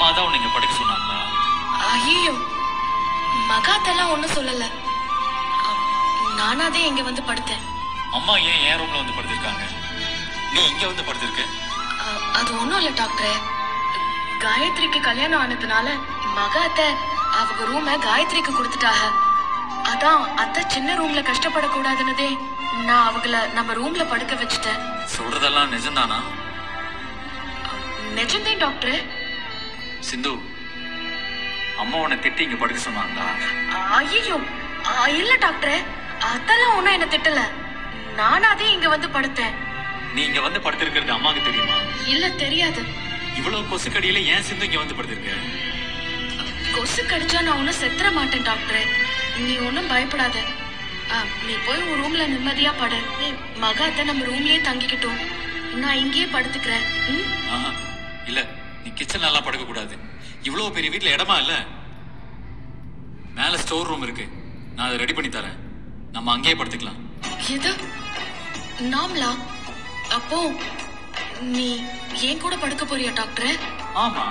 அம்மா தான் உன்னை இங்க படுக்க சொன்னாங்களா? ஐயோ, மகாத்தெல்லாம் ஒண்ணும் சொல்லல. நானாதே இங்க வந்து படுத்தேன். அம்மா ஏன் என் ரூம்ல வந்து படுத்திருக்காங்க, நீ இங்க வந்து படுத்திருக்க? அது ஒண்ணும் இல்ல டாக்டர். காயத்ரிக்கு கல்யாணம் ஆனதுனால மகாத்த அவங்க ரூம காயத்ரிக்கு கொடுத்துட்டாங்க. அதான் அத்தை சின்ன ரூம்ல கஷ்டப்படக்கூடாதுன்னதே நான் அவங்கள நம்ம ரூம்ல படுக்க வச்சுட்டேன். சொல்றதெல்லாம் நிஜம்தானா? நிஜம்தான் டாக்டர். சிந்து, அம்மா உன்னை திட்டி இங்க படுக்க சொன்னாங்களா? ஐயோ இல்ல டாக்டர், அதெல்லாம் ஒண்ணும் என்ன திட்டல. நானாதே இங்க வந்து படுத்தேன். நீ இங்க வந்து படுத்திருக்கிறது அம்மாக்கு தெரியுமா? இல்ல, தெரியாது. இவ்வளவு கொசு கடியில ஏன் சிந்து இங்க வந்து படுத்திருக்க? கொசு கடிச்சா நான் ஒன்னும் செத்துற மாட்டேன் டாக்டர். நீ ஒன்னும் பயப்படாத. நீ போய் உன் ரூம்ல நிம்மதியா படு. மகாத்த நம்ம ரூம்லயே தங்கிக்கிட்டோம். நான் இங்கேயே படுத்துக்கிறேன். இல்ல, நீ கிச்சன் நல்லா படுக்க கூடாது. இவ்வளவு பெரிய வீட்டுல இடமா இல்ல. மேல ஸ்டோர் ரூம் இருக்கு, நான் அதை ரெடி பண்ணி தரேன். நம்ம அங்கேயே படுத்துக்கலாம். எது நாம்லா? அப்போ நீ ஏன் கூட படுக்க போறியா டாக்டர்? ஆமா.